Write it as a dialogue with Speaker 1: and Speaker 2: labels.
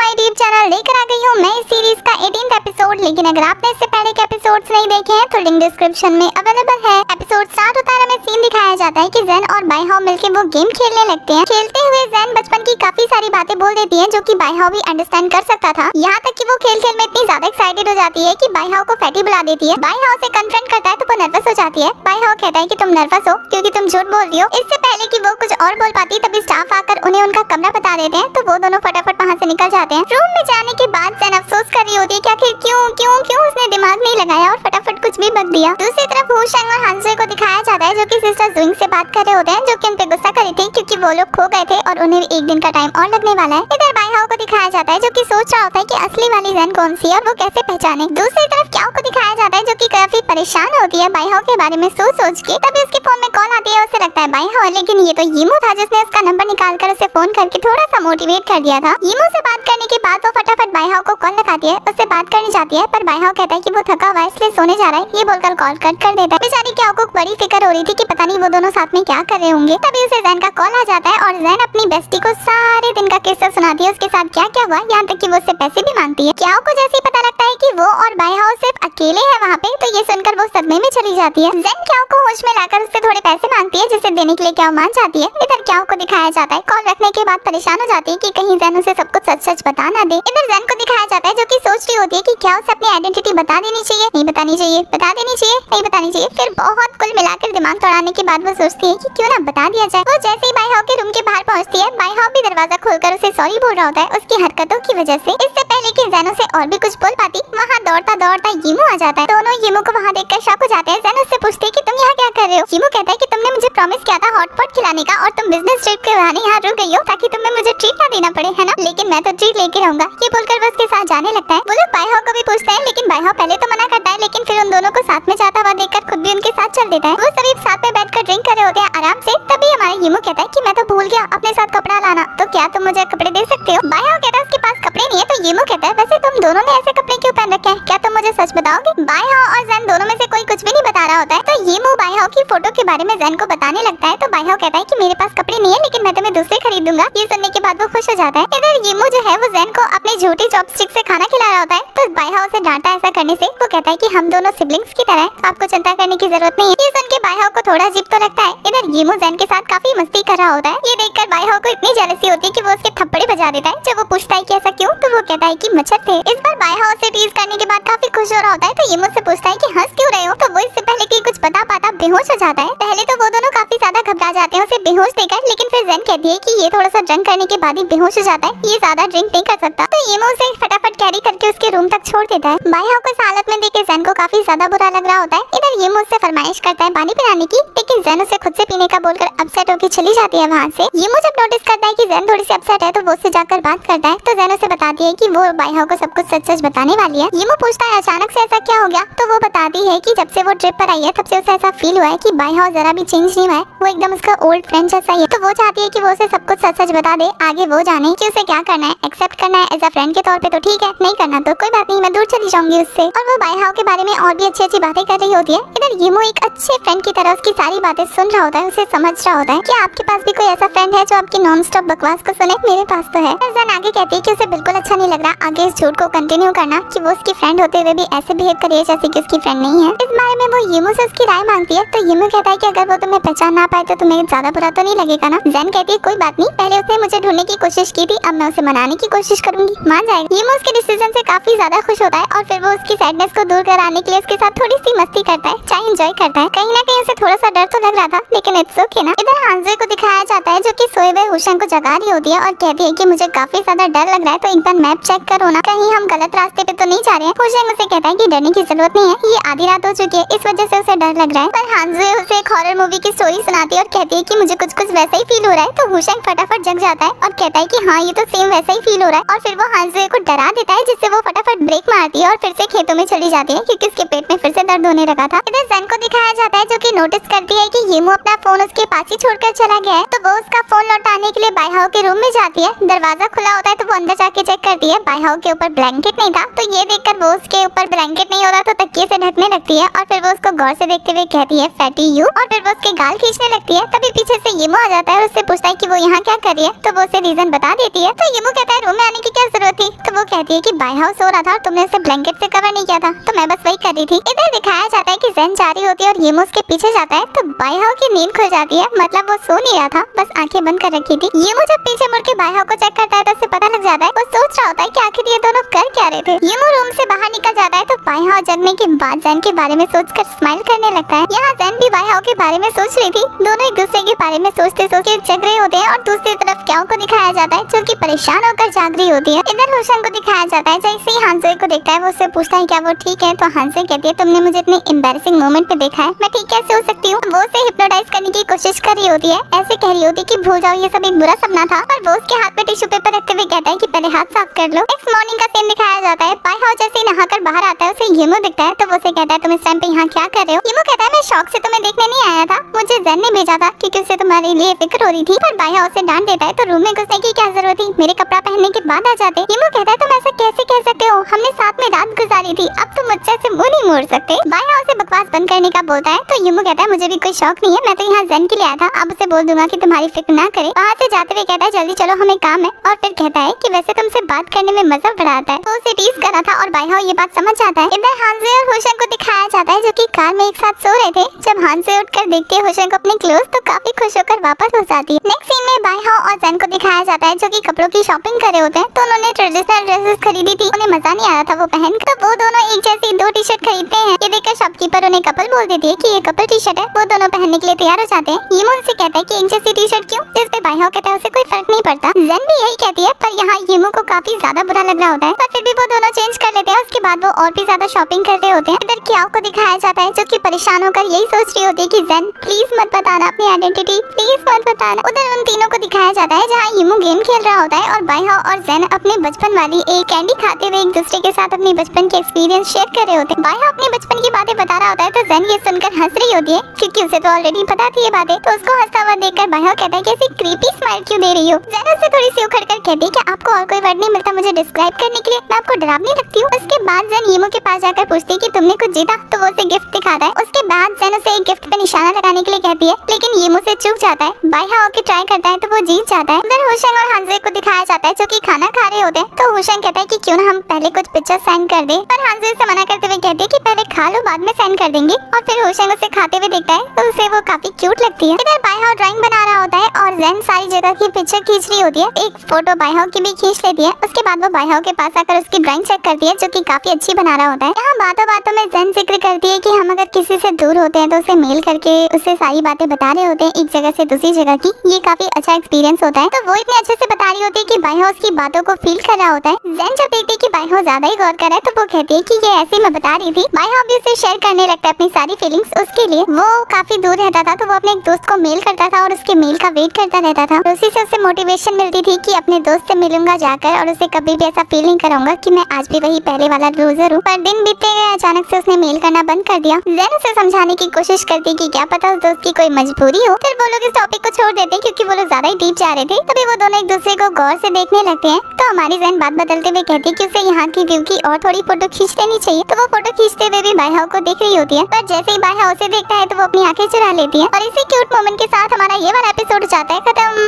Speaker 1: My YouTube channel लेकर आ गई हूँ मैं इस सीरीज का 18th एपिसोड। लेकिन अगर आपने इससे पहले के एपिसोड्स नहीं देखे हैं तो लिंक डिस्क्रिप्शन में अवेलेबल है। एपिसोड स्टार्ट होता है, हमें सीन दिखाया जाता है कि ज़ेन और बाइहाओ मिलकर वो गेम खेलने लगते हैं। खेलते हुए ज़ेन बचपन की काफी सारी बातें बोल देती है जो कि बाइहाओ भी अंडरस्टैंड कर सकता था। यहाँ तक कि वो खेल खेल में इतनी ज्यादा एक्साइटेड हो जाती है कि बाइहाओ को फैटी बुला देती है। बाइहाओ से कन्फ्रंट करता है तो वो नर्वस हो जाती है। बाइहाओ कहता है कि तुम नर्वस हो क्योंकि तुम झूठ बोल रही हो। इससे पहले कि वो कुछ और बोल पाती तभी स्टाफ आकर उन्हें उनका कमरा बता देते हैं, तो वो दोनों फटाफट वहाँ से निकल जाते हैं। रूम में जाने के बाद ज़ेन अफसोस कर रही होती है कि आखिर क्यों क्यों क्यों उसने दिमाग नहीं लगाया और फटाफट कुछ भी बक दिया। दूसरी तरफ हुशेंग और हांजे को दिखाया जाता है जो कि सिस्टर जुइंग से बात कर रहे होते हैं, जो कि उन पे गुस्सा कर रही थी क्योंकि वो लोग खो गए थे और उन्हें एक दिन का टाइम और लगने वाला है। इधर बाइहाओ को दिखाया जाता है जो कि सोच रहा होता है कि असली वाली ज़ेन कौन सी है और वो कैसे पहचाने। दूसरी तरफ क्याओ को दिखाया जाता है जो कि काफी परेशान होती है बाइहाओ के बारे में सोच सोच के। तभी उसके फोन में कॉल आती है, उसे लगता है बाइहाओ, लेकिन ये तो यीमू था जिसने उसका नंबर निकाल कर उसे फोन करके थोड़ा सा मोटिवेट कर दिया था। यीमू से बात करने के बाद वो फटाफट बाइहाओ को कॉल लगाती है, उससे बात करनी चाहती है, पर बाइहाओ कहता है कि वो थका हुआ है इसलिए सोने जा रहा है। ये बोलकर कॉल कट कर देता है। बेचारी क्याओ को बड़ी फिक्र हो रही थी कि पता नहीं वो दोनों साथ में क्या कर रहे होंगे। तभी उसे ज़ेन का कॉल आ जाता है और ज़ेन अपनी बेस्टी को सारे दिन का किस्सा सुनाती है, उसके साथ क्या क्या हुआ, यहाँ तक कि वो उससे पैसे भी मांगती है। क्याओ को जैसे ही पता लगता है कि वो और बाइहाओ सिर्फ अकेले हैं वहाँ पे, तो ये सुनकर वो सदमे में चली जाती है। ज़ेन क्याओ को होश में लाकर उससे थोड़े पैसे मांगती है जिसे देने के लिए क्याओ मान जाती है। इधर क्याओ को दिखाया जाता है कॉल रखने के बाद परेशान हो जाती है कि कहीं ज़ेन उसे सब कुछ सच सच बता ना दे। इधर ज़ेन को दिखाया जाता है जो कि सोच रही होती है कि क्या उसे अपनी आइडेंटिटी बता देनी चाहिए, नहीं बतानी चाहिए, बता देनी चाहिए, नहीं बतानी चाहिए। फिर बहुत कुल मिलाकर दिमाग तोड़ाने के बाद वो सोचती है कि क्यों ना बता दिया जाए। वो जैसे ही बाइहाओ के रूम के बाहर पहुंचती है, बाइहाओ भी दरवाजा खोलकर उसे सॉरी बोल रहा होता है उसकी हरकतों की वजह से। इससे पहले कि ज़ेन उसे और भी कुछ बोल पाती, वहाँ दौड़ता दौड़ता यीमू आ जाता है। दोनों यीमू को वहाँ देखकर शॉक हो जाते हैं। ज़ेन उससे पूछती है कि तुम यहाँ क्या कर रहे हो। यीमू कहता है कि तुमने मुझे प्रॉमिस किया था हॉटपॉट खिलाने का और तुम बिजनेस ट्रिप के बहाने यहाँ रुक गई हो ताकि तुम्हें मुझे ट्रीट ना देना पड़े, है ना? लेकिन मैं तो ट्रीट लेके रहूंगा। ये बोलकर वो उसके साथ जाने लगता है। वो लोग बाइहाओ को भी पूछते हैं, लेकिन बाइहाओ पहले तो मना करता है, लेकिन फिर उन दोनों को साथ में जाता हुआ देखकर खुद भी उनके साथ चल देता है। वो सभी साथ में बैठकर ड्रिंक कर रहे होते हैं आराम से। तभी हमारा यीमू कहता है कि मैं तो भूल गया अपने साथ कपड़ा लाना, तो क्या तुम मुझे कपड़े दे सकते हो? बाइहाओ कहता है उसके पास कपड़े नहीं है, तो यीमू कहता है वैसे तुम दोनों ने ऐसे कपड़े क्यों पहन रखे हैं, क्या तुम मुझे सच बताओगे? बाइहाओ और ज़ेन दोनों में से कोई कुछ भी नहीं बता रहा होता है, तो यीमू बाइहाओ की फोटो के बारे में ज़ेन को बताने लगता है। तो बाइहाओ कहता है कि मेरे पास कपड़े नहीं है, लेकिन मैं तुम्हें दूसरे खरीद दूंगा। ये सुनने के बाद वो खुश हो जाता है। इधर यीमू जो है वो ज़ेन को अपनी झूठी चॉपस्टिक से खाना खिला रहा होता है, तो बाइहाओ से डांटा ऐसा करने से। वो कहता है कि हम दोनों सिबलिंग्स की तरह हैं, आपको चिंता करने की जरूरत नहीं है। ये सुन के बाइहाओ को थोड़ा अजीब तो लगता है। इधर यीमू ज़ेन के साथ काफी मस्ती कर रहा होता है। ये देखकर बाइहाओ को इतनी जेलसी होती है कि वो उसके थप्पड़े बजा देता है। जब वो पूछता है कि ऐसा क्यों, तो वो कहता है कि मच्छर थे। इस बार बाइहाओ से टीज करने के बाद काफी खुश हो रहा होता है, तो यीमू से पूछता है कि हंस क्यों रहे हो, तो वो इससे पहले कि कुछ बता पाता बेहोश हो जाता है। पहले तो वो दोनों काफी ज्यादा घबरा जाते हैं उसे बेहोश देखकर, लेकिन फिर ज़ेन कहती है कि ये थोड़ा सा ड्रिंक करने के बाद ही बेहोश हो जाता है, ये ज्यादा ड्रिंक नहीं कर सकता। तो यीमू उसे फटाफट कैरी करके उसके रूम तक छोड़ देता है। बाइहाओ को इस हालत में देख ज़ेन को काफी ज्यादा बुरा लग रहा होता है। इधर यीमू उससे फरमाइश करता है पानी पिलाने की, लेकिन ज़ेन उसे खुद से पीने का बोलकर अपसेट होकर चली जाती है वहाँ से। यीमू जब नोटिस करता है कि ज़ेन थोड़ी सी अपसेट है, तो वो उससे जाकर बात करता है, तो ज़ेन उसे बताती है कि वो बाइहाओ को सब कुछ सच सच बताने वाली है। यीमू पूछता है अचानक से ऐसा क्या हो गया, तो वो बताती है कि जब से वो ट्रिप पर आई है तब से उसे ऐसा फील हुआ है कि बाइहाओ जरा भी चेंज नहीं हुआ है, वो एकदम उसका ओल्ड फ्रेंड जैसा ही है। तो वो चाहती है कि वो उसे सब कुछ सच सच बता दे, आगे वो जाने कि उसे क्या करना है। एक्सेप्ट करना है एज अ फ्रेंड के तौर पे तो ठीक है, नहीं करना तो कोई बात नहीं, मैं दूर चली जाऊंगी उससे। और वो बाइहाओ के बारे में और भी अच्छी अच्छी बातें कर रही होती है। इधर यीमू एक अच्छे फ्रेंड की तरह उसकी सारी बातें सुन रहा होता है, उसे समझ रहा होता है। क्या आपके पास भी कोई ऐसा फ्रेंड है जो आपकी नॉन स्टॉप बकवास को सुने? मेरे पास तो है। ज़ेन आगे कहती है कि उसे बिल्कुल अच्छा नहीं लग रहा आगे इस झूठ को कंटिन्यू करना कि वो उसकी फ्रेंड होते हुए भी ऐसे बिहेव करे जैसे कि उसकी फ्रेंड नहीं है। इस बारे में वो यीमू से उसकी राय मांगती है, तो यीमू कहता है कि अगर वो तुम्हें पहचान ना पाए तो तुम्हें ज्यादा बुरा तो नहीं लगेगा ना? ज़ेन कहती है कोई बात नहीं, पहले उसने मुझे ढूंढने की कोशिश की थी, अब मैं उसे मनाने की कोशिश करूंगी, मान जाएगा। यीमू उसके डिसीजन से काफी ज्यादा खुश होता है और फिर वो उसकी सैडनेस को दूर कराने के लिए उसके साथ थोड़ी सी मस्ती करता है, चाहे एंजॉय करता है। कहीं ना कहीं उसे थोड़ा सा डर तो लग रहा था, लेकिन इट्स ओके ना। इधर हांजे को दिखाया जाता है जो कि सोए हुए हुशेंग को जगा रही होती है और कहती है कि मुझे काफी ज्यादा डर लग रहा है, तो एक बार मैप चेक करो ना, कहीं हम गलत रास्ते पे तो नहीं जा रहे हैं। हुशेंग उसे कहता है कि डरने की जरूरत नहीं है, ये आधी रात हो चुकी है, इस वजह से उसे डर लग रहा है। पर हांजे उसे एक हॉरर मूवी की स्टोरी सुनाती है और कहती है कि मुझे कुछ कुछ वैसा ही फील हो रहा है। तो हुशेंग फटाफट जग जाता है और कहता है कि हाँ ये तो सेम वैसा ही फील हो रहा है, और फिर वो हांजे को डरा देता है, जिससे वो फटाफट ब्रेक मारती है और फिर से खेतों में चली जाती है क्योंकि उसके पेट में फिर से दर्द होने लगा था। इधर ज़ेन को दिखाया जाता है जो कि नोटिस करती है कि यीमू अपना फोन उसके पास ही छोड़कर चला गया है, तो वो उसका फोन लौटाने के लिए बाइहाओ के रूम में जाती है। दरवाजा खुला होता है तो वो अंदर जाके चेक करती है, बाइहाओ के ऊपर ब्लैंकेट नहीं था, तो ये देखकर वो उसके ऊपर ब्लैंकेट नहीं होता तो तकिए से ढकने लगती है और फिर वो उसको गौर से देखते हुए कहती है फैटी यू, और फिर वो उसके गाल खींचने लगती है। तभी पीछे से यीमू आ जाता है और उससे पूछता है कि वो यहाँ क्या कर रही है, तो वो उसे रीजन बता देती है। तो यीमू कहता है रूम में आने की क्या जरूरत थी, कहती है कि बाय हाउ सो रहा था और तुमने उसे ब्लैंकेट से कवर नहीं किया था, तो मैं बस वही कर रही थी। इधर दिखाया जाता है कि ज़ेन जा रही होती है और येमो उसके पीछे जाता है, तो बाय हाउ की नींद खुल जाती है, मतलब वो सो नहीं रहा था, बस आंखें बंद कर रखी थी। येमो जब पीछे मुड़ के बाय हाउ को चेक करता है तो उसे पता लग जाता है, वो सोच रहा होता है कि आखिर ये दोनों कर क्या रहे थे। येमो रूम से बाहर निकल जाता है तो बाय हाउ जगने के बाद ज़ेन के बारे में सोचकर स्माइल करने लगता है। यहाँ ज़ेन भी बाय हाउ के बारे में सोच रही थी, दोनों एक दूसरे के बारे में सोचते सोचते जग रहे होते हैं और दूसरी तरफ क्याओ को दिखाया जाता है जो कि परेशान होकर जाग रही होती है। इधर होशंग को दिखाया जाता है, जैसे ही हानज़े को देखता है वो उससे पूछता है क्या वो ठीक है, तो हानज़े कहती है तुमने मुझे इतने एम्बैरेसिंग मोमेंट पे देखा है, मैं ठीक कैसे हो सकती हूँ। वो उसे हिप्नोटाइज करने की कोशिश कर रही होती है, ऐसे कह रही होती कि भूल जाओ ये सब एक बुरा सपना था, और वो उसके हाथ में टिश्यू पेपर रखते हुए कहता है कि पहले हाथ साफ कर लो। नेक्स्ट मॉर्निंग का सीन दिखाया जाता है, बाय हाउ जैसे ही नहाकर बाहर आता है उसे येमो दिखता है, तो वो उसे कहता है तुम इस टाइम पे यहाँ क्या कर रहे हो। येमो कहता है मैं शौक से तुम्हें देखने नहीं आया था, मुझे ज़ेन ने भेजा था क्योंकि उसे तुम्हारे लिए फिक्र हो रही थी। पर बाय हाउ उसे डांट देता है, तो रूम में घुसने की क्या जरूरत थी, मेरे कपड़ा पहनने के बाद आ जाते। येमो कहता है तुम ऐसा कैसे कह सकते हो, हमने साथ में रात गुजारी थी, अब तुम मुझसे ऐसे मुंह नहीं मोड़ सकते। बाय हाउ उसे बकवास बंद करने का बोलता है, तो येमो कहता है मुझे भी कोई शौक नहीं है, मैं तो यहाँ ज़ेन के लिए आया था, अब उसे बोल दूंगा कि तुम्हारी फिक्र ना करे। वहाँ से जाते हुए कहता है जल्दी चलो हमें काम है, और फिर कहता है कि वैसे तुमसे बात करने में मजा बड़ा आता है। वो उसे टीज कर रहा था और बाय हाउ ये बात समझ जाता है। इधर हानज़े और होशंग को दिखाया जाता है जो कि कार में एक साथ सो रहे थे। जब हानज़े उठकर देखती है होशंग को अपने क्लोज, तो काफी खुश होकर वापस हो जाती है। नेक्स्ट सीन में बाय हाउ और ज़ेन को दिखाया जाता है जो कि कपड़ों की शॉपिंग कर रहे होते हैं, तो उन्होंने ट्रेडिशनल ड्रेसेस खरीदी थी, उन्हें मजा नहीं आ रहा था वो पहन, तो वो दोनों एक जैसी 2 टी शर्ट खरीदते हैं। ये देखकर शॉपकीपर उन्हें कपल बोल देती है कि ये कपल टी शर्ट है। वो दोनों पहनने के लिए तैयार हो जाते हैं। येमो उनसे कहता है कि एक जैसी टी शर्ट क्यों, जिस पे बाय हाउ कहता है उसे कोई फर्क नहीं पड़ता। ज़ेन भी यही कहती है, पर यहाँ येमो को काफी ज्यादा बुरा लग रहा होता है, पर फिर भी वो दोनों चेंज कर लेते हैं। उसके बाद वो और भी ज्यादा शॉपिंग करते होते हैं। इधर क्याओ को दिखाया जाता है जो कि परेशान होकर यही सोच रही होती है कि ज़ेन प्लीज मत बताना अपनी आइडेंटिटी, प्लीज मत बताना। उधर उन तीनों को दिखाया जाता है जहाँ येमो गेम खेल रहा होता है और बाय हाउ और ज़ेन अपने बचपन वाली एक कैंडी खाते हुए एक दूसरे के साथ अपने बचपन के एक्सपीरियंस शेयर कर रहे होते हैं। बाय हाउ अपने बचपन की बातें बता रहा होता है, तो ज़ेन ये सुनकर हंस रही होती है क्योंकि उसे तो ऑलरेडी पता थी ये बातें। तो उसको हंसता हुआ देखकर बाय हाउ कहता है कि ऐसी क्रीपी स्माइल क्यों दे रही हो। ज़ेन उससे थोड़ी सी उखड़ कर कहती है कि आपको और कोई वर्ड नहीं मिलता मुझे डिस्क्राइब करने के लिए, मैं आपको डरावनी लगती हूँ। उसके बाद ज़ेन येमो के पास जाकर पूछती है कि तुमने कुछ जीता, तो वो उसे गिफ्ट दिखाता है। उसके बाद ज़ेन उसे एक गिफ्ट पे निशाना लगाने के लिए कहती है, लेकिन येमो से चूक जाता है। बाय हाउ के ट्राई करता है तो वो जीत जाता है। उधर होशंग और हानज़े को दिखाया जाता है जो कि खाना खा रहे होते हैं, तो होशंग कहता है कि क्यों ना हम पहले कुछ पिक्चर सेंड कर दे, पर हानज़े उसे मना करते हुए कहती है कि पहले खा लो बाद में सेंड कर देंगे। और फिर होशंग उसे खाते हुए देखता है तो उसे वो काफी क्यूट लगती है। इधर बाय हाउ ड्राइंग बना रहा होता है और ज़ेन सारी जगह की पिक्चर खींच रही होती है। एक फोटो बाय हाउ की भी खींच लेती है। उसके बाद वो बाय हाउ के पास आकर उसकी ड्राइंग चेक करती है जो कि काफी अच्छी बना रहा होता है। यहाँ बातों बातों में ज़ेन जिक्र करती है कि हम अगर किसी से दूर होते हैं तो उसे मेल करके उससे सारी बातें बता रहे होते हैं एक जगह से दूसरी जगह की, ये काफी अच्छा एक्सपीरियंस होता है। तो वो इतने अच्छे से बता रही होती है कि बाय हाउ उसकी बातों को फील कर रहा होता है। ज़ेन जब देखती है कि बाय हाउ ज्यादा ही गौर कर रहा है, तो वो कहती है कि ये ऐसे मैं बता रही थी। बाय हाउ भी उसे शेयर करने लगता है अपनी सारी फीलिंग्स। उसके लिए वो काफी दूर रहता था, तो वो अपने एक दोस्त को मेल करता था और उसके मेल का वेट करता रहता था। उसी से उसे मोटिवेशन मिलती थी कि अपने दोस्त से मिलूंगा जाकर और उसे कभी भी ऐसा फील नहीं कराऊंगा कि मैं आज भी वही पहले वाला लूजर हूँ। पर दिन बीतते गए, अचानक से उसने मेल करना बंद कर दिया। ज़ेन उसे समझाने की कोशिश करती कि क्या पता उस दोस्त की कोई मजबूरी हो। फिर वो लोग इस टॉपिक को छोड़ देते हैं क्योंकि वो लोग ज्यादा ही डीप जा रहे थे। तभी वो दोनों एक दूसरे को गौर से देखने लगते हैं। तो हमारी ज़ेन बात बदलते हुए कहती है कि उसे यहाँ की व्यू की और थोड़ी फोटो खींच लेनी चाहिए। तो वो फोटो खींचते हुए भी बाय हाउ को देख रही होती है, पर जैसे ही बाय हाउ उसे देखता है तो वो अपनी आंखें चुरा लेती है। और इसी क्यूट मोमेंट के साथ हमारा ये वाला एपिसोड जाता है खत्म।